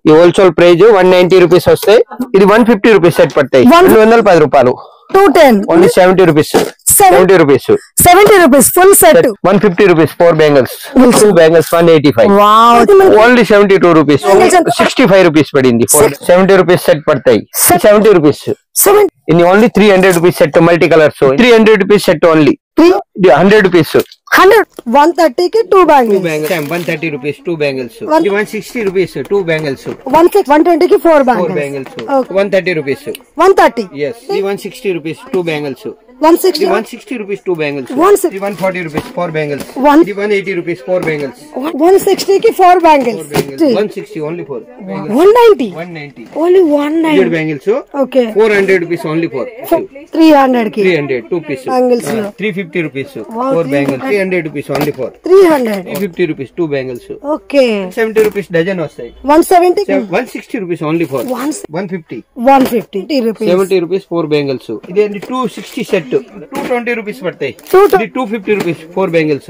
ఈ wholesale price 190 rupees వస్తాయి. ఇది 150 రూపీస్ సెట్ పడతాయి. 210 రూపాయలు. 210 only 70 rupees. 70 rupees. 70 rupees full set. 150 rupees 4 bangles. 2 bangles 185. Only 72 rupees. 65 rupees పడింది. 70 రూపీస్ సెట్ పడతాయి. 70 రూపీస్. ఇది only 300 rupees set multi colours. 300 rupees set only. 100 rupees. 130 కి 2 bangles. 130 rupees 2 bangles. 160 rupees 2 bangles. 120 కి 4 bangles. 130 rupees. 130. Yes. 160 rupees 2 bangles. 160 rupees 2 bangles. 140 rupees 4 bangles. 180 rupees 4 bangles. 160 ki 4 bangles. 160 only 4. 190. Only 190. 2 bangles. Okay. 400 rupees only 4. 300 ki. 300 2 pieces. Bangles. 350 rupees 4 bangles. 300 rupees only 4. 300. 350 rupees 2 bangles. Okay. 70 rupees dozen వస్తాయి. 170. 160 rupees only 4. 150. 150 rupees. 70 rupees 4 bangles. ఇదేంటి 260 set 220 rupees పడతాయి. 250 rupees 4 bangles.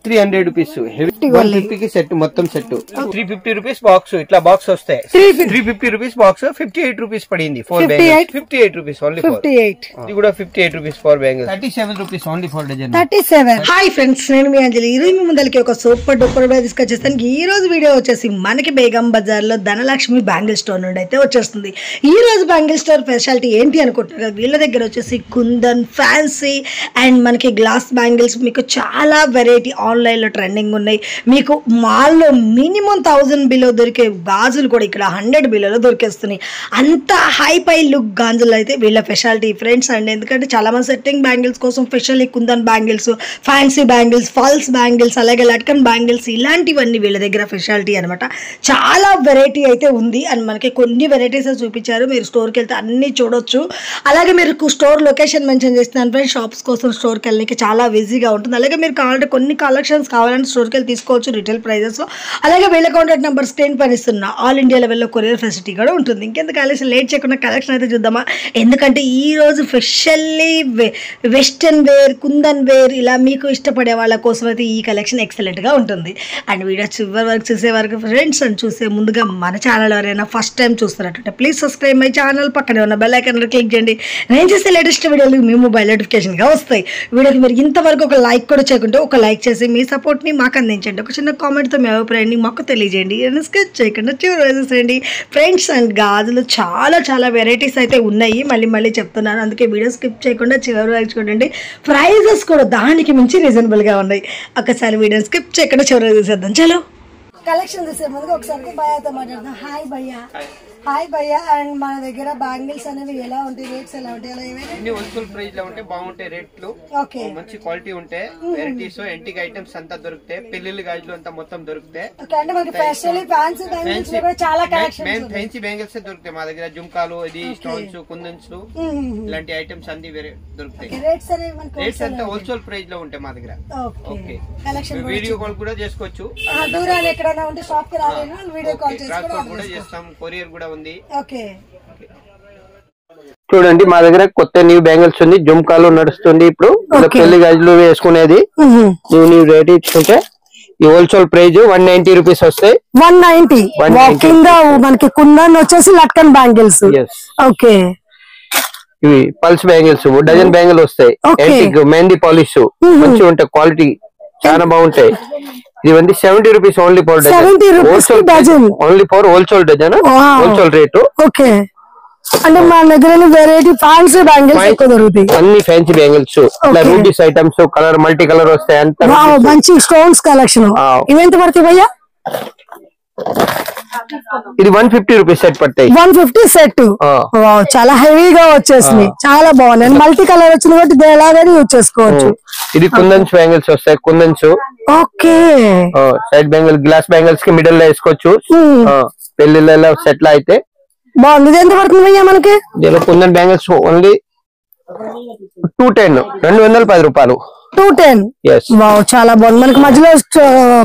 300 rupees. 150 కి set మొత్తం set. 350 rupees box. ఇట్లా box వస్తాయి. 350 rupees box. 58 rupees పడింది 4 bangles. 58 rupees only 58. ఇది కూడా 58 rupees 4 bangles. 37 rupees only 4 dozen. 37. Hi friends, నేను మీ అంజలి. ఈ రోజు మీ ముందరికి ఒక సూపర్ డూపర్ వీడియో తీసుకొచ్చేస్తాను. ఈ రోజు వీడియో వచ్చేసి మనకి బేగం బజార్ లో ధనలక్ష్మి బ్యాంగిల్ స్టోర్ నుండి అయితే వచ్చేస్తుంది. ఈ రోజు బ్యాంగిల్ స్టోర్ స్పెషాలిటీ ఏంటి అనుకుంటున్నారు కదా, వీళ్ళ దగ్గర వచ్చేసి కుందన్, ఫ్యాన్సీ అండ్ మనకి గ్లాస్ బ్యాంగిల్స్ మీకు చాలా వెరైటీ ఆన్లైన్లో ట్రెండింగ్ ఉన్నాయి. మీకు మాల్లో మినిమం 1000 బిలో దొరికే గాజులు కూడా ఇక్కడ 100 బిలోలో దొరికేస్తున్నాయి. అంత హై పై లుక్ గాజులు అయితే వీళ్ళ స్పెషాలిటీ ఫ్రెండ్స్. అండ్ ఎందుకంటే చాలా మంది సెట్టింగ్ బ్యాంగిల్స్ కోసం specially kundan bangles, fancy bangles, false bangles, అలాగే లట్కన్ బ్యాంగిల్స్ ఇలాంటివన్నీ వీళ్ళ దగ్గర స్పెషాలిటీ అనమాట. చాలా వెరైటీ అయితే ఉంది. అండ్ మనకి కొన్ని వెరైటీస్ చూపించారు. మీరు స్టోర్కి వెళ్తే అన్నీ చూడొచ్చు. అలాగే మీరు స్టోర్ లొకేషన్ మెన్షన్ చేస్తున్నాను ఫ్రెండ్స్. షాప్స్ కోసం స్టోర్కి వెళ్ళడానికి చాలా ఈజీగా ఉంటుంది. అలాగే మీరు కావాలంటే కొన్ని కలెక్షన్స్ కావాలంటే స్టోర్కి వెళ్ళి తీసుకోవచ్చు రీటైల్ ప్రైజెస్లో. అలాగే వీళ్ళ కాంటాక్ట్ నెంబర్ స్క్రీన్ పైన ఇస్తున్నా. ఆల్ ఇండియా లెవెల్లో కొరియర్ ఫెసిలిటీ కూడా ఉంటుంది. ఇంకెంత కలెక్షన్ లేట్ చేయకుండా కలెక్షన్ అయితే చూద్దామా. ఎందుకంటే ఈరోజు specially western wear, kundan wear ఇలా మీకు ఇష్టపడే వాళ్ళ కోసం అయితే ఈ కలెక్షన్ ఎక్సలెంట్గా ఉంటుంది. అండ్ వీడియో చివరి వరకు చూసే వరకు ఫ్రెండ్స్. అండ్ చూసే ముందుగా మన ఛానల్ ఎవరైనా ఫస్ట్ టైం చూస్తున్నట్టు ప్లీజ్ సబ్స్క్రైబ్ మై ఛానల్. పక్కనే ఉన్న బెల్ ఐకాన్ క్లిక్ చేయండి. నేను చేసే లేటెస్ట్ వీడియోలు మీ మొబైల్ నోటిఫికేషన్గా వస్తాయి. వీడియోకి మీరు ఇంతవరకు ఒక లైక్ కూడా చేయకుంటే ఒక లైక్ చేసి మీ సపోర్ట్ని మాకు అందించండి. ఒక చిన్న కామెంట్తో మీ అభిప్రాయాన్ని మాకు తెలియజేయండి. స్కిప్ చేయకుండా చూసేయండి ఫ్రెండ్స్. అండ్ గాజులు చాలా చాలా వెరైటీస్ అయితే ఉన్నాయి. మళ్ళీ చెప్తున్నాను, అందుకే వీడియో స్కిప్ చేయకుండా చివరి వరకు చూడండి. ప్రైజెస్ కూడా దానికి మించి రీజనబుల్గా ఉన్నాయి. ఒకసారి వీడియో స్కిప్ చేయకుండా చివరి చూసేద్దాం. చలో కలెక్షన్ చూసే ముందుగా ఒకసారి భయ్యాతో మాట్లాడదాం. హాయ్ భయ్యా. హాయ్ భయ్యా. అండ్ మన దగ్గర బ్యాంగిల్స్ అనేవి ఎలా ఉంటాయి, రేట్స్ ఎలా ఉంటాయి? అన్ని హోల్సేల్ ప్రైస్ లో ఉంటాయి. బాగుంటాయి రేట్లు. ఓకే, మంచి క్వాలిటీ ఉంటాయి. వెరైటీస్ యాంటిక్ ఐటమ్స్ అంతా దొరుకుతాయి. పెళ్లిళ్ళ గాజులు అంతా మొత్తం దొరుకుతాయి. అంటే మనకి స్పెషల్లీ ఫ్యాన్సీ బ్యాంగిల్స్ కూడా చాలా కలెక్షన్. ఫ్యాన్సీ బ్యాంగిల్స్ దొరుకుతాయి మా దగ్గర. జుంకాలు, ఇది స్టోన్స్, కుందన్స్ ఇలాంటి ఐటమ్స్ అన్ని దొరుకుతాయి. రేట్స్ అంతా హోల్సేల్ ప్రైస్ లో ఉంటాయి మా దగ్గర. ఓకే, వీడియో కాల్ కూడా చేసుకోవచ్చు. దూరాలు ఎక్కడైనా ఉంటే షాప్ కి రాలేను, వీడియో కాల్ కూడా చేస్తాం. కొరియర్ కూడా ఉంది. ఓకే, చూడండి మా దగ్గర కొత్త న్యూ బ్యాంగిల్స్ ఉంది. జుంకాలు నడుస్తుంది ఇప్పుడు. పెళ్లి గాజులు వేసుకునేది న్యూ రేట్ ఇచ్చుకుంటే ఈ హోల్సేల్ ప్రైస్ 190 రూపీస్ వస్తాయి. 190 కింద మనకి కుందన్ వచ్చేసి లట్కన్ బ్యాంగిల్స్. ఓకే, ఇవి పల్స్ బ్యాంగిల్స్ డజన్ బ్యాంగిల్ వస్తాయి. మెహందీ పాలిష్ మంచిగా ఉంటాయి, క్వాలిటీ చాలా బాగుంటాయి. ఇవన్నీ 70 rupees only for dozen. Only for wholesale dozen, wholesale rate. Okay, అంటే మన దగ్గర వెరైటీ ఫ్యాన్సీ బ్యాంగిల్స్ ఎక్కువ దొరుకుతాయి. అన్ని fancy bangles, rubies items, colour multi colour వస్తాయి. అంత మంచి స్టోన్స్ కలెక్షన్. ఇవెంత పడతాయి భయ్యా? ఇది 150 రూపీస్ సెట్ పడతాయి. 150 సెట్. చాలా హెవీగా వచ్చేసింది, చాలా బాగున్నాయి. మల్టీ కలర్ వచ్చిన కాబట్టి ఎలాగైనా యూజ్ చేసుకోవచ్చు. ఇది కుందన్స్ బ్యాంగిల్స్ వస్తాయి. Kundans okay, side bangle, glass bangles కి మిడిల్ లో వేసుకోవచ్చు. పెళ్లిళ్ళ సెట్ లో అయితే బాగుంది. ఇది ఎంత పడుతుంది భయ్యా మనకి? కుందన్ బ్యాంగిల్స్ ఓన్లీ 210 రూపాయలు. 210. చాలా బాగుంది. మనకి మధ్యలో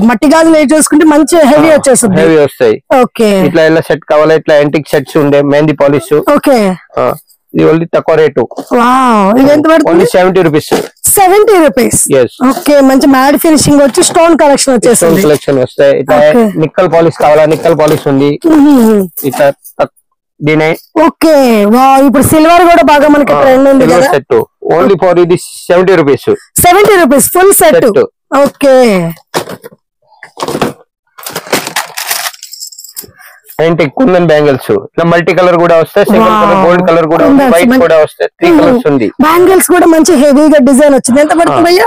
మట్టి గాజులు వేసి చూసుకుంటే మంచి హెవీ వచ్చేస్తుంది. హెవీ వస్తాయి. ఓకే, ఇట్లా ఎలా సెట్ కావాలి, ఇట్లా యాంటిక్ సెట్స్ ఉండే మెహందీ పాలిష్. ఓకే, ఇది ఓన్లీ తక్కువ రేటు. ఇది ఎంత పడుతుంది? 70 రూపీస్. 70 రూపీస్. ఓకే, మంచి మ్యాట్ ఫినిషింగ్ వచ్చి స్టోన్ కలెక్షన్ వచ్చేసింది. స్టోన్ కలెక్షన్ వస్తాయి. ఇట్లా నిక్కల్ పాలిష్ కావాలా, నిక్కల్ పాలిష్ ఉంది ఇట్లా దీనే. ఓకే, ఇప్పుడు సిల్వర్ కూడా బాగా మనకి ట్రెండ్ ఉంది కదా. సెట్ ఓన్లీ ఫర్ ఇది 70 rupees. 70 rupees full set. Okay, antique kundan bangles ఇట్లా మల్టీ కలర్ కూడా వస్తాయి, సింగిల్ కలర్, గోల్డ్ కలర్ కూడా ఉంది, వైట్ కూడా వస్తాయి. 3 కలర్స్ ఉంది. బ్యాంగిల్స్ కూడా మంచి హెవీగా డిజైన్ వచ్చింది. ఎంత పడుతుంది భయ్యా?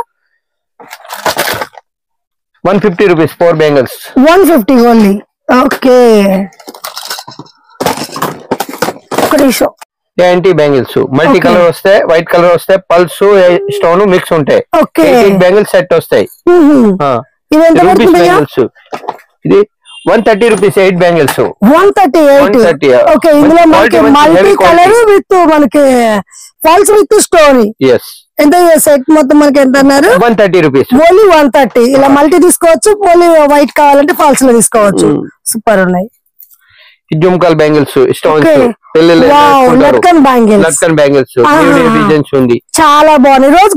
150 rupees 4 bangles. 150 only. Okay, anti bangles multi colour వస్తాయి, వైట్ కలర్ వస్తాయి, పల్స్ స్టోన్ మిక్స్ ఉంటాయి. బ్యాంగిల్స్ సెట్ వస్తాయి. బ్యాంగిల్స్ ఇది 130 రూపీస్ 8 బ్యాంగిల్స్. 130. ఓకే, ఇందులో మనకి మల్టీ కలర్ విత్ మనకి పల్స్ విత్ స్టోన్. ఎంత సెట్ మొత్తం మనకి ఎంత అన్నారు? 130 రూపీస్ ఓన్లీ 130. ఇలా మల్టీ తీసుకోవచ్చు, ఓన్లీ వైట్ కావాలంటే ఫాల్స్ లో తీసుకోవచ్చు. సూపర్ ఉన్నాయి. జుమ్కాల్ bangles stones, latkan bangles designs ఉంది. చాలా బాగుంది. రోజ్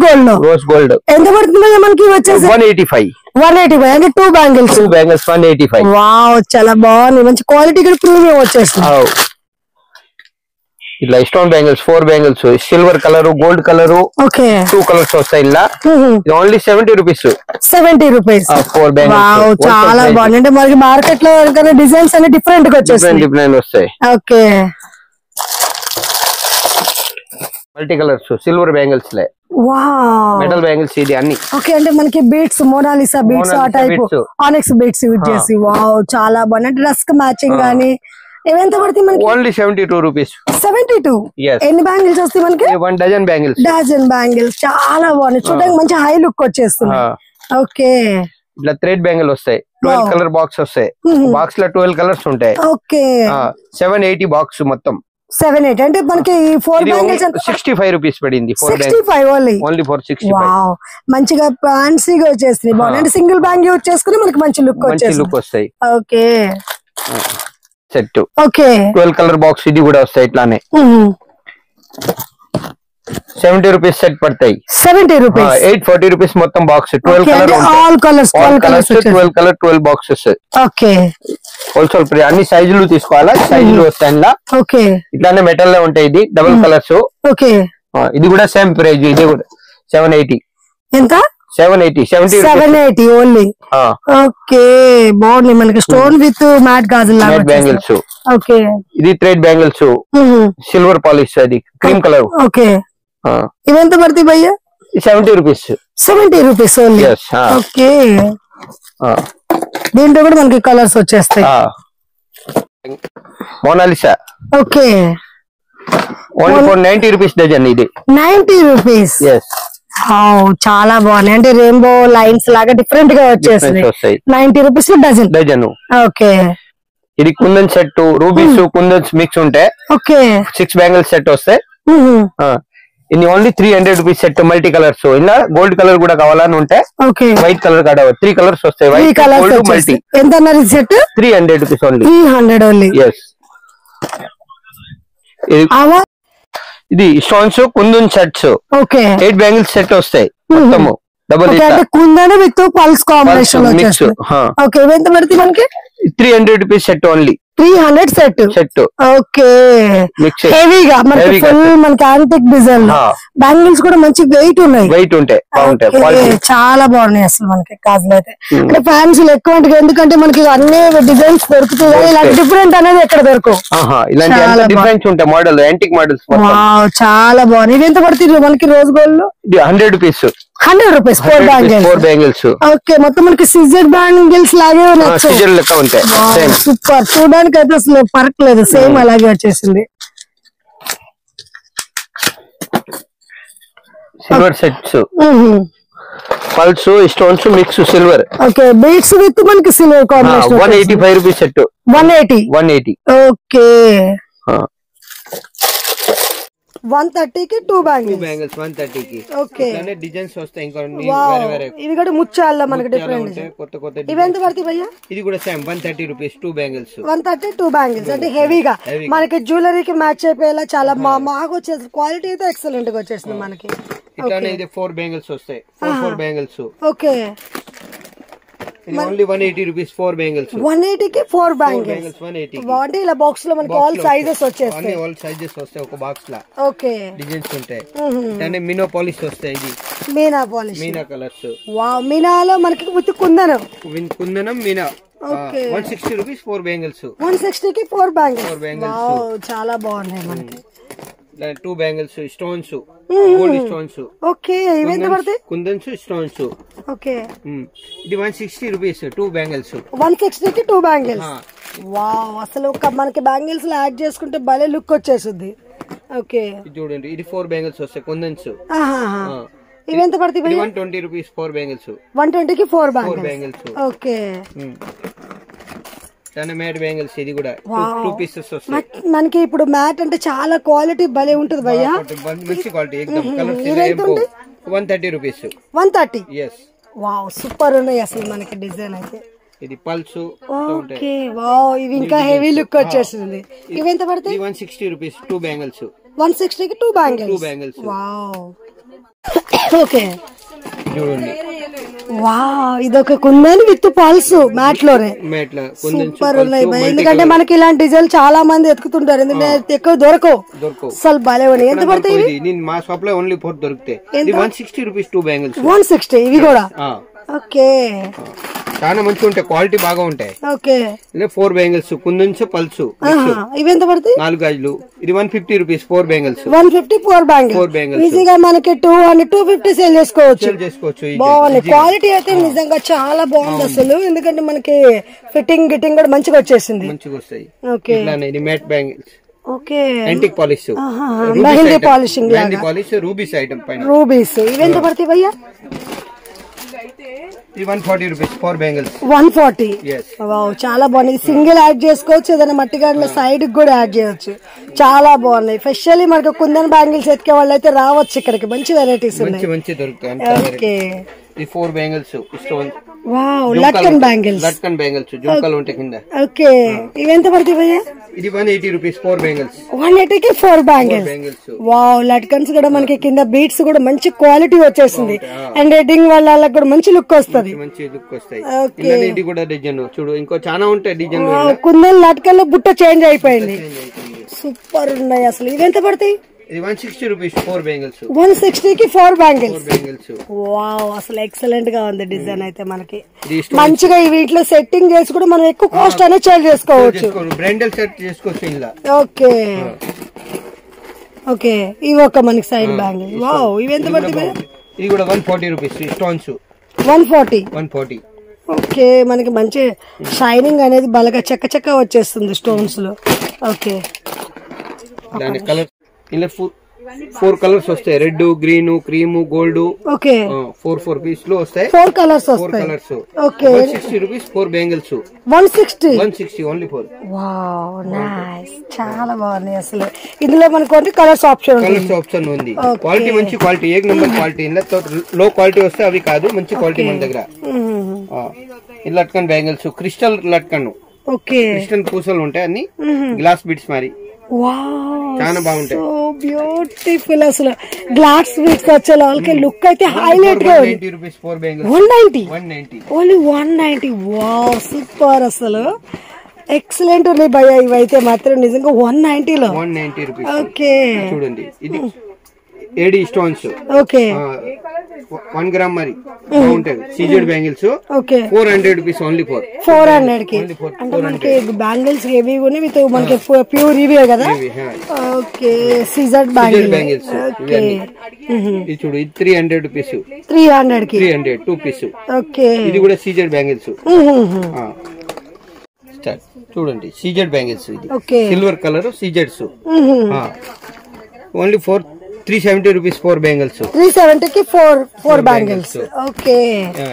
గోల్డ్ ఎంత పడుతుంది మనకి? వచ్చేసి 185. 185 అంటే 2 బ్యాంగిల్స్. 185. వావ్, చాలా బాగుంది. మంచి క్వాలిటీ కూడా ప్రీమియం వచ్చేస్తుంది. ఇట్లా stone bangles 4 bangles, silver colour, gold colour. Okay, 2 colours వస్తాయి. ఇలా ఓన్లీ 70 రూపీస్. 70 rupees 4 bangles. చాలా బాగుంది. అంటే మనకి మార్కెట్ లో డిజైన్స్ అన్ని డిఫరెంట్ గా వచ్చేస్తాయి. వస్తాయి. Okay, multi colours silver bangles లే. మెటల్ బ్యాంగిల్స్ ఇది అన్ని. ఓకే, అంటే మనకి బీట్స్, మోనాలిసా బీట్స్ ఆ టైప్, ఆనిక్స్ బీట్స్ యూజ్ చేసి. వావ్, చాలా బాగుంది. అంటే డ్రెస్ కి మ్యాచింగ్ గానీ ఎంత పడుతుంది మనకి? Only 72 rupees. 72. ఎన్ని బ్యాంగిల్స్ వస్తాయి మనకి? 1 డజన్ బ్యాంగిల్స్. డజన్ బ్యాంగిల్స్ చాలా బాగున్నాయి. చూడడానికి మంచి హై లుక్ వచ్చేస్తుంది. ఓకే, ఇట్లా థ్రెడ్ బ్యాంగిల్ వస్తాయి. 12 కలర్ బాక్స్ వస్తాయి. బాక్స్ లో 12 కలర్స్ ఉంటాయి. ఓకే, 780 బాక్స్ మొత్తం. 780 అంటే మనకి 4 బ్యాంగిల్స్ 65 రూపీస్ పడింది. 65 ఓన్లీ ఫర్ 65. వావ్, మంచిగా ఫ్యాన్సీగా వచ్చేస్తుంది. బాగుంది. అంటే సింగిల్ బ్యాంగ్ యూజ్ చేసుకుని మనకి మంచి లుక్ వస్తాయి. Okay set. Okay, 12 colour box ఇది కూడా వస్తాయి. ఇట్లానే 70 రూపీస్ సెట్ పడతాయి. 70 రూపీస్. 840 రూపీస్ మొత్తం box. 12 colour, all colours 12 colour 12 boxes. Okay, wholesale price. అన్ని సైజులు తీసుకోవాలా, సైజులు వస్తాయి ఇలా. ఓకే, ఇట్లానే మెటల్ లో ఉంటాయి. ఇది డబుల్ కలర్స్. ఓకే, ఇది కూడా సేమ్ ప్రైస్. ఇది కూడా 780. ఎంత? 780 ఓన్లీ. ఓకే, బాగుంది. మనకి స్టోన్ విత్ మ్యాట్ గాజులు బ్యాంగిల్స్. ఓకే, ఇది థ్రెడ్ బ్యాంగిల్స్, సిల్వర్ పాలిష్, అది క్రీమ్ కలర్. ఓకే, ఇవి ఎంత పడుతుంది భయ్యా? 70 రూపీస్. 70 rupees only. ఓకే, దీంట్లో కూడా మనకి కలర్స్ వచ్చేస్తాయి. Mona Lisa. Okay, only for 90 rupees dozen. ఇది 90 రూపీస్. చాలా బాగున్నాయి. అంటే రెయిన్బో లైన్స్ లాగా డిఫరెంట్ గా వచ్చేసింది. 90 రూపీస్ డజన్. ఓకే, ఇది kundan set, rubies kundans mix ఉంటాయి. ఓకే, 6 బ్యాంగిల్స్ సెట్ వస్తాయి. ఇది only 300 rupees set. Multi colours. ఇలా గోల్డ్ కలర్ కూడా కావాలని ఉంటే వైట్ కలర్ కాడ 3 కలర్స్ వస్తాయి. White, gold, multi. ఎంత అన్నారు సెట్? 300 రూపీస్ ఓన్లీ. 300 ఓన్లీ. ఇది stones kundan sets. Okay, 8 bangles set వస్తాయి మొత్తము. Double kundan with pearls combination. Okay, ఎంత పడుతుంది మనకి? 300 rupees set only. 300 set. Okay, హెవీగా మనకి ఫుల్ మనకి యాంటిక్ డిజైన్. బ్యాంగిల్స్ కూడా మంచి వెయిట్ ఉన్నాయి. వెయిట్ ఉంటాయి, బాగుంటాయి. చాలా బాగున్నాయి అసలు మనకి గాజులు అయితే. అంటే ఫ్యాన్స్ ఎక్కువ ఎందుకంటే మనకి అన్ని డిజైన్స్ దొరుకుతాయి. ఇలాంటి డిఫరెంట్ అనేది ఎక్కడ దొరకవు. ఇలాంటి డిఫరెన్స్ ఉంటాయి. మోడల్ యాంటిక్ మోడల్స్ చాలా బాగున్నాయి. ఇది ఎంత పడుతుంది మనకి రోజ్ గోల్డ్ లో? 100 రూపీస్. 100 rupees 4 bangles. ఓకే, మొత్తం మనకి సిజర్ బ్యాంగిల్స్ లాగే లెక్క ఉంటాయి. సూపర్. చూడడానికి అయితే అసలు పరకలేదు, సేమ్ అలాగే వచ్చేసింది. Silver sets, pearls, stones mix silver. Okay, beads with మనకి silver combination. 185 rupees set. 180. Okay, 130కి 2 బ్యాంగిల్స్. 2 బ్యాంగిల్స్ 130కి. ఓకే. ఇట్లానే డిజైన్స్ వస్తాయి ఇంకా వేరే వేరే. ఇవి కూడా ముత్యాల్లో మనకి డిఫరెంట్ కొత్త కొత్త. ఇవి ఎంత పడతాయి భయ్యా? ఇది కూడా సేమ్ 130 రూపీస్ 2 బ్యాంగిల్స్. 130 2 బ్యాంగిల్స్ అంటే హెవీగా మనకి జ్యువెలరీకి మ్యాచ్ అయిపోయేలా చాలా బాగా వచ్చేసి క్వాలిటీ అయితే ఎక్సలెంట్ గా వచ్చేసింది మనకి. ఇట్లానే ఇది 4 బ్యాంగిల్స్ వస్తాయి. 4 బ్యాంగిల్స్. ఓకే. ఇది ఓన్లీ 180 రూపీస్ 4 బ్యాంగిల్స్. 180కి 4 బ్యాంగిల్స్. 180. అంటే ఇలా బాక్స్ లో మనకి ఆల్ సైజెస్ వచ్చేస్తాయి. అన్ని ఆల్ సైజెస్ వస్తాయి ఒక బాక్స్ లా. ఓకే. డిజైన్స్ ఉంటాయి. అంటే మీనా పాలిష్ వస్తాయి. ఇది meena polish. Meena colours. Wow. మీనాలో మనకి విత్ కుందనం. కుందనం మీనా. 160 rupees 4 bangles. 160కి 4 బ్యాంగిల్స్. 4 బ్యాంగిల్స్. వావ్ చాలా బాగున్నాయి మనకి. 2 bangles stones gold stones. Okay. ఇవి ఎంత పడతాయి? కుందన్స్ స్టోన్స్. ఓకే. ఇది 160 రూపీస్ 2 బ్యాంగిల్స్. 160కి 2 బ్యాంగిల్స్. వావ్ అసలు మనకి బ్యాంగిల్స్ లో యాడ్ చేసుకుంటే భలే లుక్ వచ్చేస్తుంది. ఓకే. చూడండి ఇది 4 బ్యాంగిల్స్ వస్తాయి కుందన్స్. ఇవి ఎంత పడతాయి? 120 రూపీస్ 4 బ్యాంగిల్స్. 120కి 4 బ్యాంగిల్స్. ఓకే. Matte bangles. ఇది కూడా 2 పీసెస్ వస్తాయి మనకి. ఇప్పుడు మ్యాట్ అంటే చాలా క్వాలిటీ భలే ఉంటుంది భయ్యా. మంచి క్వాలిటీ ఎక్దమ్. Colours 130 rupees. 130. yes. Wow super ఉన్నాయి అసలు మనకి డిజైన్ అయితే. ఇది పల్స్. ఓకే. వావ్ ఇవి ఇంకా హెవీ లుక్ వచ్చేసింది. ఇవి ఎంత పడతాయి? 160 రూపీస్ 2 బ్యాంగిల్స్. 160కి 2 బ్యాంగిల్స్. వావ్. ఓకే. చూడండి. వావ్ ఇదొక కుందన్ విత్ పల్స్ మ్యాట్ లోనే. సూపర్ ఉన్నాయి. ఎందుకంటే మనకి ఇలాంటి డిజైన్ చాలా మంది ఎత్తుకుతుంటారు. ఎందుకంటే ఎక్కువ దొరకవు. అసలు భలే ఉన్నాయి. ఎంత పడతాయి? మా షాప్ లో ఓన్లీ 4 దొరుకుతాయి. 160 రూపీస్ 2 బ్యాంగిల్స్. 160 ఇవి కూడా. ఓకే. చాలా మంచిగా ఉంటాయి. క్వాలిటీ బాగా ఉంటాయి. ఓకే. 4 బ్యాంగిల్స్ కుందన్స్ పల్స్. ఇవి ఎంత పడతాయి? 4 గాజులు. ఇది 150 రూపీస్ 4 బ్యాంగిల్స్. 150 4 బ్యాంగిల్స్. ఈజీగా మనకి 250 సేల్ చేసుకోవచ్చు. బాగుంది. క్వాలిటీ అయితే నిజంగా చాలా బాగుంది అసలు. ఎందుకంటే మనకి ఫిట్టింగ్ గిట్టింగ్ కూడా మంచిగా వచ్చేసింది. మంచిగా వస్తాయి. ఓకే. ఇది matte bangles. Okay. Antique polish. Mehndi polishing. Mehndi polish rubies item పైన. రూబీస్. ఇవి ఎంత పడతాయి భయ్యా? ఇది 140 రూపీస్ 4 బ్యాంగిల్స్. 140. వావ్ చాలా బాగున్నాయి. సింగిల్ యాడ్ చేసుకోవచ్చు. ఏదైనా మట్టి గార్డుల సైడ్ కూడా యాడ్ చేయొచ్చు. చాలా బాగున్నాయి. స్పెషల్లీ మనకి కుందన్ బ్యాంగిల్స్ ఎత్తుకే వాళ్ళు అయితే రావచ్చు ఇక్కడికి. మంచి వెరైటీస్ ఉన్నాయి. మంచి దొరుకుతాయి. ఓకే. ఈ 4 bangles stone. Wow latkan bangles. Latkan bangles జుంకాలు ఉంటాయి కింద. ఓకే. ఇవి ఎంత పడతాయి భయ్యా? ఇది 180 రూపీస్ 4 బ్యాంగిల్స్. 180కి 4 బ్యాంగిల్స్. వావ్ లట్కన్స్ కూడా మనకి కింద బీట్స్ కూడా మంచి క్వాలిటీ వచ్చేసింది. అండ్ ఎడ్డింగ్ వాళ్ళకి కూడా మంచి లుక్ వస్తుంది. మంచి లుక్ వస్తాయి. ఇది కూడా డిజైన్ చూడు. ఇంకో చాలా ఉంటాయి డిజైన్. కుందన్ లట్కన్ లో బుట్ట చేంజ్ అయిపోయింది. సూపర్ ఉన్నాయి అసలు. ఇది ఎంత పడతాయి? ఇది 160 రూపీస్ 4 బ్యాంగిల్స్. 160కి 4 బ్యాంగిల్స్. వావ్ అసలు ఎక్సలెంట్ గా ఉంది డిజైన్ అయితే మనకి. మంచిగా వీటిలో సెట్టింగ్ చేసి కూడా మనం ఎక్కువ కాస్ట్ అనేది సేల్ చేసుకోవచ్చు. బ్రైడల్ సెట్ చేసుకోవచ్చు ఇలా. ఓకే. ఓకే. ఇవి ఒక మనకి సైడ్ బ్యాంగిల్. వావ్ ఇవి ఎంత పడుతుంది? ఇది కూడా 140 రూపీస్ స్టోన్స్. 140. ఓకే. మనకి మంచి షైనింగ్ అనేది బాగా చెక్క వచ్చేస్తుంది స్టోన్స్ లో. ఓకే. దాని కలర్ ఇలా 4 కలర్స్ వస్తాయి. Red green cream gold. Okay. 4 piece లో వస్తాయి. 4 కలర్స్ వస్తాయి. 4 colours. Okay. 160 rupees 4 bangles. 160 only 4. Wow nice. చాలా బాగున్నాయి అసలు. ఇందులో మనకు కలర్స్ ఆప్షన్ ఉంది. క్వాలిటీ మంచి quality. 1 number quality. Low quality వస్తే అవి కాదు. మంచి క్వాలిటీ మన దగ్గర. లట్కన్ బ్యాంగిల్స్ క్రిస్టల్ లట్కన్. ఓకే. క్రిస్టల్ పూసలు ఉంటాయి. అన్ని గ్లాస్ బీడ్స్ మరి. చాలా బాగుంటాయి. సో బ్యూటిఫుల్ అసలు. గ్లాస్ బీడ్స్ వచ్చే వాళ్ళకి లుక్ అయితే హైలైట్ గా ఉంది. 190. ఓన్లీ 190. వావ్ సూపర్ అసలు. ఎక్సలెంట్ ఉన్నాయి భయ్యా. ఇవైతే మాత్రం నిజంగా 190 లో. 190 రూపీస్. ఓకే. చూడండి ఇది ఏడి స్టోన్స్. ఓకే. 1 గ్రామ్ మరి బాగుంటది. CZ bangles. Okay. 400 rupees only 400 కి. అంటే మనకి బ్యాంగిల్స్ హెవీ ఉన్నాయి. విత్ మనకి ప్యూర్ ఇవే కదా. ఓకే. CZ bangles. ఇది చూడు. ఇది 300 రూపీస్. 300 కి 2 పీస్. ఓకే. ఇది కూడా సీజెడ్ బ్యాంగిల్స్. చూడండి సీజెడ్ బ్యాంగిల్స్. ఇది సిల్వర్ కలర్ సీజెడ్స్. Only 370 rupees 4 bangles. 370కి 4 బ్యాంగిల్స్. ఓకే.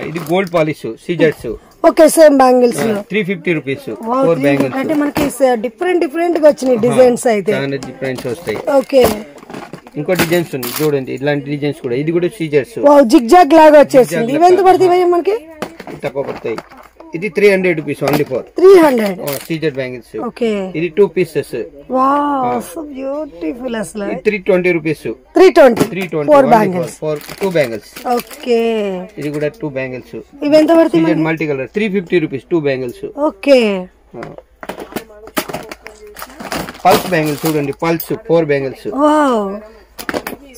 ఇది గోల్డ్ పాలిష్ సీజెడ్స్. Okay. Same bangles 350 rupees 4 bangles. అంటే మనకి డిఫరెంట్ గా వచ్చినాయి డిజైన్స్ అయితే. డిఫరెన్స్ వస్తాయి. ఓకే. ఇంకో డిజైన్స్ ఉంది చూడండి, ఇలాంటి డిజైన్స్ కూడా. ఇది కూడా సీజర్స్ జిగ్జాగ్ లాగా వచ్చేసింది. ఇవి ఎంత పడతాయి మనకి? తక్కువ పడతాయి. ఇది 300 రూపీస్ ఓన్లీ ఫర్ 300 సీజర్ బ్యాంగిల్స్. ఓకే, ఇది 2 పీసెస్. Wow so beautiful. అసలు 320 rupees. 320 4 bangles for 2 bangles. Okay, ఇది కూడా 2 బ్యాంగిల్స్. ఇవి ఎంత పడతాయి? సీజర్ multi colour 350 rupees 2 bangles. Okay, pearls bangles చూడండి, పల్స్ 4 బ్యాంగిల్స్. వావ్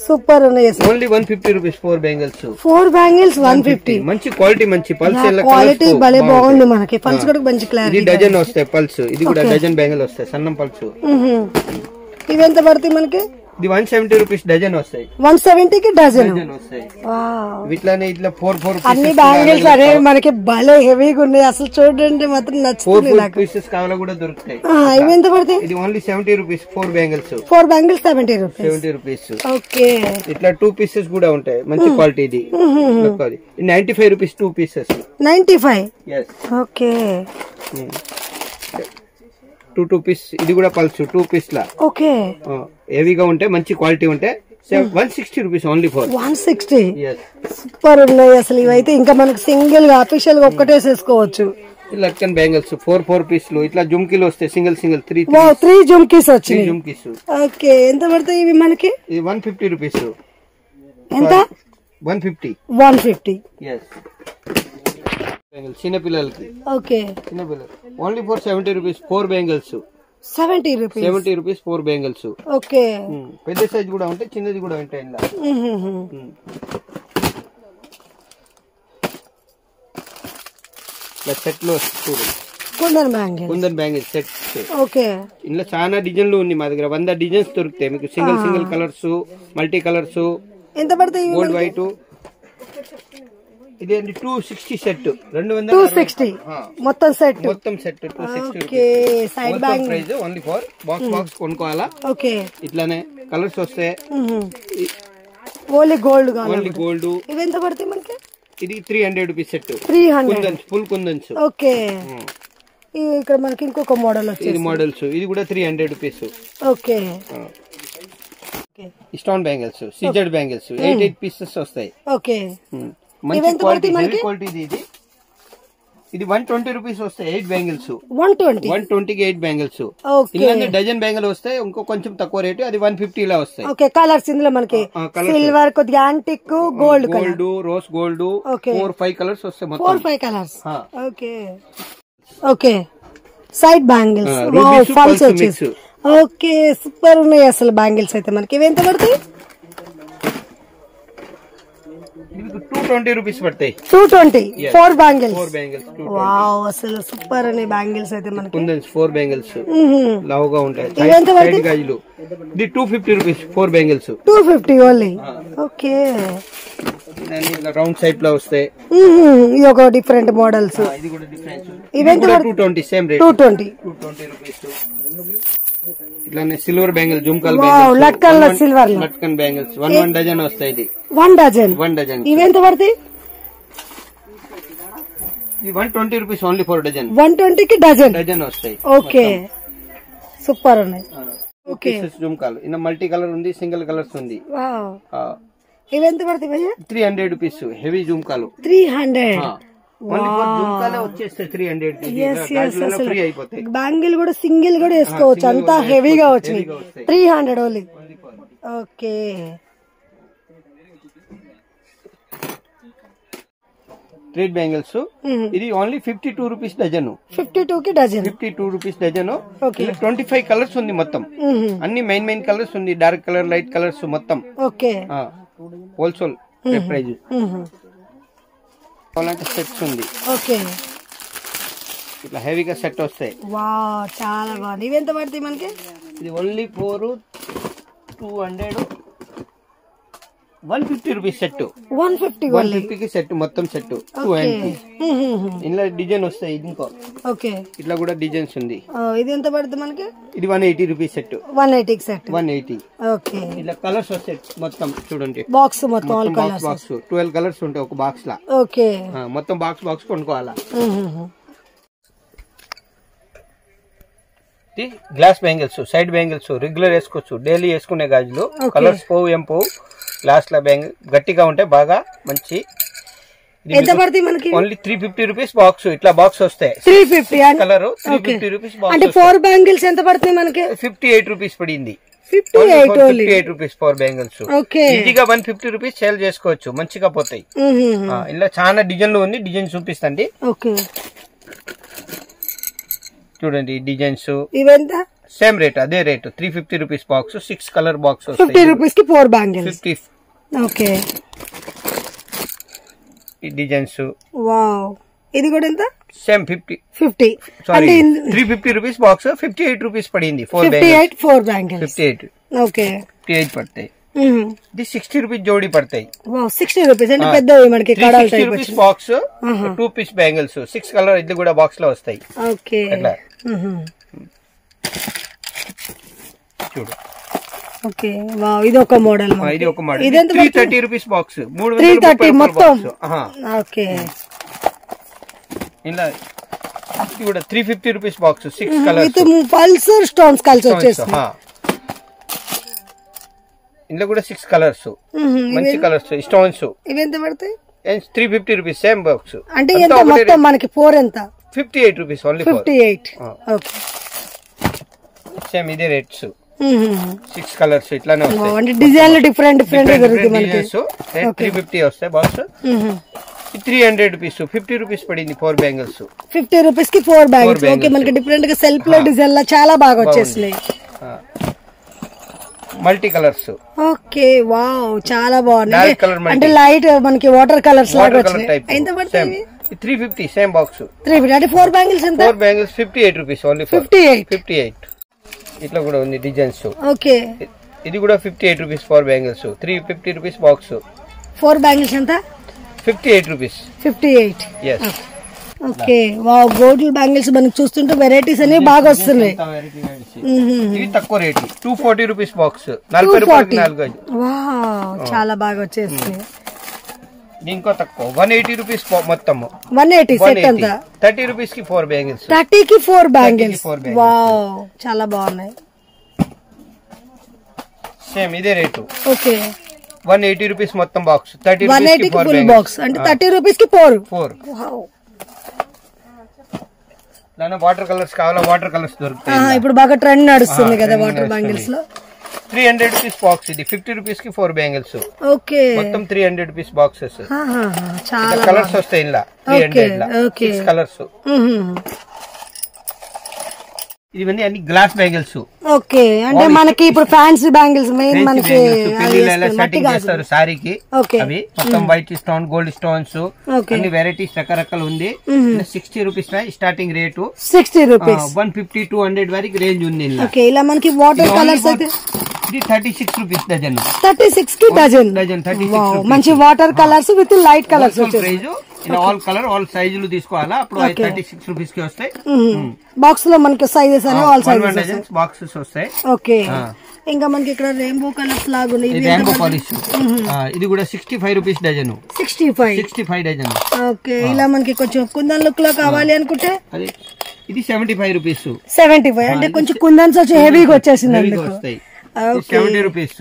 సూపర్ ఉన్నాయి. Only 150 rupees 4 bangles. 4 బ్యాంగిల్స్ 150. మంచి క్వాలిటీ, మంచి పల్స్ క్వాలిటీ భలే బాగుంది మనకి. పల్స్ కూడా మంచి క్లారిటీ. ఇది డజన్ వస్తాయి పల్స్. ఇది కూడా డజన్ బ్యాంగిల్ వస్తాయి, సన్నం పల్స్. ఇవి ఎంత పడతాయి మనకి? ఇది 170 రూపీస్ డజన్ వస్తాయి. 170 కి డజన్ వస్తాయి. ఇట్లానే ఇట్లా 4 అన్ని బ్యాంగిల్స్ అనేవి మనకి భలే హెవీగా ఉన్నాయి. అసలు చూడండి మాత్రం నచ్చుతుంది. 4 పీసెస్ కావాలా కూడా దొరుకుతాయి. ఇవి ఎంత పడతాయి? ఇది only 70 rupees 4 bangles. 4 bangles 70 rupees. Okay, ఇట్లా 2 పీసెస్ కూడా ఉంటాయి, మంచి క్వాలిటీ. ఇది 95 రూపీస్ 2 పీసెస్. 95. Okay, 2 piece. ఇది కూడా పల్స్ 2 పీస్ లా. ఓకే, హెవీగా ఉంటే మంచి క్వాలిటీ ఉంటే 160 రూపీస్ ఓన్లీ ఫర్ 160. సూపర్ ఉన్నాయి అసలు. ఇవైతే ఇంకా మనకి సింగిల్ గా అఫీషియల్ గా ఒక్కటేసేసుకోవచ్చు. లట్కన్ బ్యాంగిల్స్ 4 పీస్లు. ఇట్లా జుమ్కీలు వస్తాయి, సింగిల్ 3 జుమ్కీస్ వచ్చాయి. జుమ్కీస్. ఓకే, ఎంత పడతాయి ఇవి మనకి? ఇది 150 రూపీస్. ఎంత? 150. చిన్న పిల్లలకి. ఓకే, చిన్న పిల్లలు only for 70 rupees 4 bangles. 70 rupees 4 bangles. Okay, పెద్ద సైజ్ కూడా ఉంటాయి, చిన్నది కూడా ఉంటాయి. ఇలా సెట్ లో కుందన్ బ్యాంగిల్ సెట్. ఓకే, ఇందులో చాలా డిజైన్లు ఉంది మా దగ్గర. 100 డిజైన్స్ దొరుకుతాయి మీకు. Single colours, multi colours. ఎంత పడతాయి? Gold white. ఇది 260 సెట్. 260 మొత్తం set. 260. Okay, side bangle price only for box కొనుక్కోవాలా. ఓకే, ఇట్లానే కలర్స్ వస్తాయి. Only gold. ఇవి ఎంత పడతాయి మనకి? ఇది 300 rupees set. 300 full kundans. Okay, ఇక్కడ మనకి ఇంకొక మోడల్ ఇది మోడల్స్. ఇది కూడా 300 రూపీస్. ఓకే, స్టోన్ బ్యాంగిల్స్, సీజర్డ్ బ్యాంగిల్స్ 8 పీసెస్ వస్తాయి. ఓకే, మంచి క్వాలిటీ, హెవీ క్వాలిటీ. ఇది 120 రూపీస్ వస్తాయి 8 బ్యాంగిల్స్. 120కి 8 బ్యాంగిల్స్. ఇలాంటి డజన్ బ్యాంగిల్ వస్తాయి. ఇంకో కొంచెం తక్కువ రేటు, అది 150 ఇలా వస్తాయి. ఓకే, కలర్స్ ఇందులో మనకి సిల్వర్, కొద్దిగా antique, gold, rose gold. 4-5 colours వస్తాయి మొత్తం. 4-5 colours. Okay, okay, side bangles false వచ్చేసి. ఓకే, సూపర్ ఉన్నాయి అసలు బ్యాంగిల్స్ అయితే మనకి. ఇవి ఎంత పడతాయి? 220 రూపీస్ పడతాయి. 220 4 బ్యాంగిల్స్. వావ్, అసలు సూపర్ అనే బ్యాంగిల్స్ అయితే మనకి. 4 బ్యాంగిల్స్ లావుగా ఉంటాయి. గాజులు. ఇది 250 rupees 4 bangles. 250 only. Okay, round shape లో వస్తాయి. ఇది ఒక డిఫరెంట్ మోడల్స్. ఇది కూడా డిఫరెంట్. ఇవెంత? 220 సేమ్ రేట్. 220 రూపీస్. ఇట్లానే సిల్వర్ బ్యాంగిల్, జుమ్కాల్ బ్యాంగిల్స్, లట్కన్ బ్యాంగిల్స్ 1 డజన్ వస్తాయి. ఇది 1 డజన్. ఇవి ఎంత పడతాయి? ఇది 120 రూపీస్ ఓన్లీ ఫర్ డజన్. 120 కి డజన్ వస్తాయి. ఓకే, సూపర్ ఉన్నాయి. ఓకే, జుమ్కాల్. ఇన్న మల్టీ కలర్ ఉంది, సింగిల్ కలర్స్ ఉంది. ఇవి ఎంత పడతాయి భయ్యా? 300 రూపీస్ హెవీ జుమ్కాలు. 300. బ్యాంగిల్ కూడా సింగిల్ కూడా వేసుకోవచ్చు, అంతా హెవీగా వచ్చినాయి. 300 ఓన్లీ. Okay, trade bangles. ఇది ఓన్లీ 52 రూపీస్ డజన్. 52 కి డజన్. 52 rupees dozen. 25 కలర్స్ ఉంది మొత్తం. అన్ని మెయిన్ కలర్స్ ఉంది, డార్క్ కలర్, లైట్ కలర్స్ మొత్తం. Okay, wholesale praise. అలాంటి సెట్స్ ఉంది. ఓకే, ఇట్లా హెవీగా సెట్ వస్తాయి. వావ్, చాలా బాగుంది. ఇవి ఎంత పడతాయి మనకి? ఇది ఓన్లీ ఫర్ 200 150 రూపీస్ సెట్. 150 కి సెట్, మొత్తం సెట్ 200. ఇందులో డిజైన్ వస్తాయి. ఇది ఇంకో ఓకే, ఇట్లా కూడా డిజైన్స్ ఉంది. ఇది ఎంత పడుతుంది మనకి? ఇది 180 రూపీస్ సెట్. 180 సెట్. 180. ఓకే, ఇట్లా కలర్స్ వస్తాయి మొత్తం. చూడండి, బాక్స్ మొత్తం ఆల్ కలర్స్. బాక్స్ 12 కలర్స్ ఉంటాయి ఒక బాక్స్ లా. ఓకే, మొత్తం బాక్స్ కొనుక్కోవాలా. ఇది glass bangles, side bangles regular వేసుకోవచ్చు, డైలీ వేసుకునే గాజులు. కలర్స్ పోవు ఏం పోవు, గ్లాస్ లా బ్యాంగిల్ గట్టిగా ఉంటాయి, బాగా మంచి. ఎంత పడుతుంది మనకి? Only 350 rupees box. ఇట్లా బాక్స్ వస్తాయి 350 కలర్ 350 రూపీస్ బాక్స్. అంటే 4 బ్యాంగిల్స్ ఎంత పడుతుంది మనకి? 58 రూపీస్ పడింది. 58 రూపీస్ 4 బ్యాంగిల్స్. ఓకే, ఈజీగా 150 రూపీస్ సేల్ చేసుకోవచ్చు, మంచిగా పోతాయి. ఇలా చాలా డిజైన్లు ఉంది, డిజైన్ చూపిస్తండి. ఓకే చూడండి డిజైన్స్. ఇవెంత? సేమ్ రేట్, అదే rate 350 rupees box. 6 colour box 50 rupees కి 4 బ్యాంగిల్స్. 50. ఓకే, ఈ డిజైన్స్. వావ్, ఇది కూడా ఎంత? Same 50. Sorry 350 rupees box, 58 rupees పడింది. 4 బ్యాంగిల్స్ 58. ఓకే, 58 పడతాయి. ఇది 60 రూపీస్ జోడీ పడతాయి. 60 రూపీస్ అంటే పెద్దవి మనకి. 60 rupees box, 2 piece bangles, 6 colour. ఇది కూడా బాక్స్ లో వస్తాయి. ఓకే, చూడు. ఓకే, వావ్, ఇది ఒక మోడల్. ఇది ఒక మోడల్. ఇది 330 రూపీస్ బాక్స్. 330 మొత్తం. ఓకే, ఇలా ఇది కూడా 350 రూపీస్ బాక్స్. 6 కలర్స్. ఇది పల్సర్ స్టోన్స్ కలిసి వచ్చేస్తుంది. ఇందులో కూడా 6 కలర్స్, మంచి కలర్స్ స్టోన్స్. ఇవి ఎంత పడతాయి? 350 రూపీస్ సేమ్ బాక్స్. అంటే ఎంత మొత్తం మనకి? 4 ఎంత? 58 రూపీస్ ఓన్లీ. 58. ఓకే, సేమ్ ఇదే రేట్స్. 6 కలర్స్ ఇట్లానే వస్తాయి. అంటే డిజైన్ డిఫరెంట్ దొరుకుతాయి మనకి. 350 వస్తాయి బాక్స్. 300 రూపీస్. 50 రూపీస్ పడింది 4 బ్యాంగిల్స్. 50 రూపీస్ కి 4 బ్యాంగిల్స్. ఓకే, మనకి డిఫరెంట్ గా సెల్ఫ్ లో డిజైన్ లా చాలా బాగా వచ్చేసినాయి. Multi colours. ఓకే, వావ్, చాలా బాగున్నాయి. అంటే లైట్ మనకి వాటర్ కలర్స్ లాగా వచ్చాయి. ఎంత పడుతుంది? 350 సేమ్ బాక్స్. 350 అంటే 4 బ్యాంగిల్స్ ఎంత? 4 బ్యాంగిల్స్ 58 రూపీస్ ఓన్లీ. 58. ఇట్లా కూడా ఉంది డిజైన్స్. ఓకే, ఇది కూడా 58 rupees 4 bangles. 350 rupees box. 4 bangles ఎంత? 58 rupees. 58. yes. Okay, wow, gold bangles మనకి చూస్తుంటే వెరైటీస్ అనేవి బాగా వస్తున్నాయి. ఇవి తక్కువ రేట్ 240 రూపీస్ బాక్స్. 40 రూపాయలకి 4. వావ్, చాలా బాగా వచ్చేసింది. ఇంకో తక్కువ 180 రూపీస్ మొత్తం. 180 సెట్ ఎంత? 30 రూపీస్ కి 4 బ్యాంగిల్స్. 30 కి 4 బ్యాంగిల్స్. వావ్, చాలా బాగున్నాయి. సేమ్ ఇదే రేటు. ఓకే, 180 రూపీస్ మొత్తం బాక్స్. 30 180 కి ఫుల్ బాక్స్. అంటే 30 రూపీస్ కి 4. వావ్, వాటర్ కలర్స్ కావాలా? వాటర్ కలర్స్ దొరుకుతాయి. ఇప్పుడు బాగా ట్రెండ్ నడుస్తుంది కదా వాటర్ బ్యాంగిల్స్ లో. 300 రూపీస్ బాక్స్. ఇది 50 రూపీస్ కి 4 బ్యాంగిల్స్. ఓకే, మొత్తం 300 రూపీస్ బాక్సెస్. చాలా కలర్స్ వస్తాయి ఇలా. 300 లా 6 కలర్స్. ఇవన్నీ అన్ని గ్లాస్ బ్యాంగిల్స్. ఓకే, అంటే మనకి ఇప్పుడు ఫ్యాన్సీ బ్యాంగిల్స్ మెయిన్ మనకి సెట్టింగ్ చేస్తారు సారీకి. అవి మొత్తం వైట్ స్టోన్, గోల్డ్ స్టోన్స్, అన్ని వెరైటీస్ రకరకాలు ఉంది. 60 రూపీస్ స్టార్టింగ్ రేటు. 60 రూపీస్. 150 200 వరకు రేంజ్ ఉంది. ఇలా మనకి వాటర్ కలర్స్ అయితే ఇది 36 రూపీస్ డజన్. 36 కి డజన్. 36. మంచి water colours with light colours. Price ఇలా ఆల్ కలర్ ఆల్ సైజులు తీసుకోవాలా. అప్పుడు 36 రూపీస్ కి వస్తాయి. బాక్స్ లో మనకి సైజెస్ అని ఆల్ సైజెస్ బాక్సెస్ వస్తాయి. ఓకే, ఇంకా మనకి ఇక్కడ రెయిన్బో కలర్స్ లాగా ఉన్నాయి. Rainbow polish. ఇది కూడా 65 రూపీస్ డజన్. 65 డజన్. ఓకే, ఇలా మనకి కొంచెం కుందన్ లుక్ లో కావాలి అనుకుంటే ఇది 75 రూపీస్. 75 అంటే కొంచెం కుందన్స్ వచ్చి హెవీగా వచ్చేసింది. 70 rupees.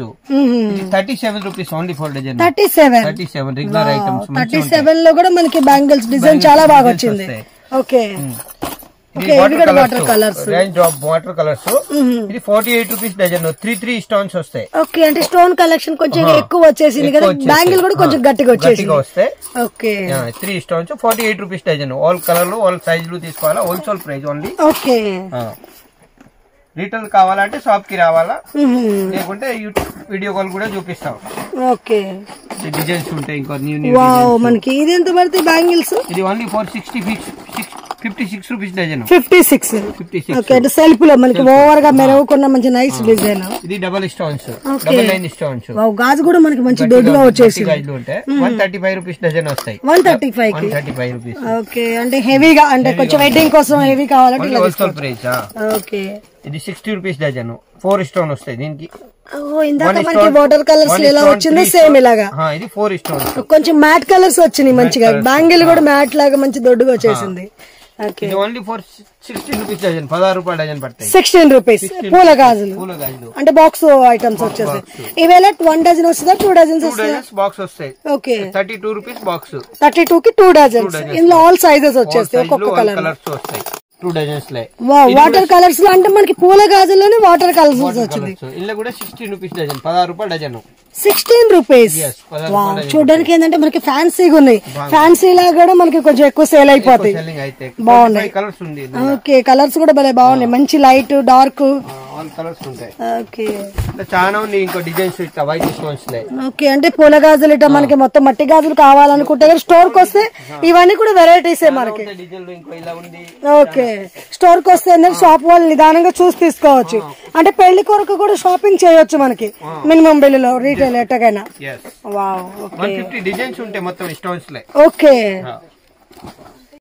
37 rupees only 4 dozen. 37 regular items. 37 లో కూడా మనకి బ్యాంగిల్స్ డిజైన్ చాలా బాగా వచ్చింది. Okay, water colours. Range of water colours. ఇది 48 రూపీస్ డజన్. 3 స్టోన్స్ వస్తాయి. ఓకే, అంటే స్టోన్ కలెక్షన్ కొంచెం ఎక్కువ వచ్చేసింది కదా. బ్యాంగిల్ కూడా కొంచెం గట్టిగా వస్తాయి. Okay, 3 stones 48 rupees dozen. All కలర్లు ఆల్ సైజులు తీసుకోవాలా. Wholesale price only. Okay, retail కావాలంటే షాప్ కి రావాలా, లేకుంటే వీడియో కాల్ కూడా చూపిస్తాం. ఓకే, డిజైన్స్ ఉంటాయి. ఇంకా మనకి ఇది ఎంత పడుతుంది బ్యాంగిల్స్? ఇది ఓన్లీ 56 రూపీస్ డజన్. 56. ఓకే, అంటే సెల్ఫ్ లో మనకి ఓవర్ గా మెరవకుండా మంచి నైస్ డిజైన్. ఇది double stones, double line stones. గాజు కూడా మనకి మంచి దొడ్డుగా వచ్చేసి. గాజులు ఉంటాయి. 135 రూపీస్ డజన్ వస్తాయి. 135 రూపీస్. ఓకే, అంటే హెవీగా అంటే కొంచెం వెడ్డింగ్ కోసం హెవీ కావాలంటే హోల్సేల్ ప్రైస్. ఓకే, ఇది 60 రూపీస్ డజన్. 4 స్టోన్ వస్తాయి దీనికి. ఇందాక మనకి వాటర్ కలర్స్ ఎలా వచ్చిందో సేమ్ ఇలాగా. ఇది 4 స్టోన్స్. కొంచెం మ్యాట్ కలర్స్ వచ్చినాయి మంచిగా. బ్యాంగిల్ కూడా మ్యాట్ లాగా మంచి దొడ్డుగా వచ్చేసింది. ఓకే ఇది ఓన్లీ ఫర్ 16 రూపీస్ డజన్, 16 రూపాయలు డజన్ పడతాయి. 16 రూపీస్ పూల గాజులు, పూల గాజులు అంటే బాక్స్ ఐటమ్స్ వచ్చేస్తాయి. ఇవేళ 1 డజన్ వస్తుందా 2 డజన్స్ వస్తాయి? బాక్స్ వస్తాయి. ఓకే 32 రూపీస్ బాక్స్, 32 కి 2 డజన్స్. ఇందులో ఆల్ సైజెస్ వచ్చేస్తాయి, ఒక్కొక్క కలర్ కలర్స్ వస్తాయి. 2 డజన్స్ లే. వాటర్ కలర్స్ లో అంటే మనకి పూల గాజుల్లోనే వాటర్ కలర్స్ వచ్చింది. ఇలా కూడా 16 రూపీస్ డజన్, 16 రూపాయలు డజన్. 16 రూపీస్. చూడడానికి ఏంటంటే మనకి ఫ్యాన్సీగా ఉన్నాయి, ఫ్యాన్సీ లాగా కూడా మనకి కొంచెం ఎక్కువ సేల్ అయిపోతాయి. బాగున్నాయి కలర్స్ ఉంది. ఓకే కలర్స్ కూడా భలే బాగున్నాయి, మంచి లైట్ డార్క్ ఆల్ కలర్స్ ఉంటాయి. ఓకే చాలా ఉంది. ఇంకో డిజైన్స్ ఇట్లా వైట్ స్టోన్స్ లే. ఓకే అంటే పూల గాజులు ఇట్లా మనకి మొత్తం మట్టి గాజులు కావాలనుకుంటే స్టోర్ కి వస్తే ఇవన్నీ కూడా వెరైటీస్ మనకి. డిజైన్ ఇంకో ఇలా ఉంది. ఓకే స్టోర్ కి వస్తే షాప్ వాళ్ళు నిదానంగా చూసి తీసుకోవచ్చు. అంటే పెళ్లి కొరకు కూడా షాపింగ్ చేయొచ్చు మనకి మినిమం బిల్లులో రీటైల్ ఎట్టకైనా. వావ్ 150 డిజైన్స్ ఉంటాయి మొత్తం స్టోన్స్ లే. ఓకే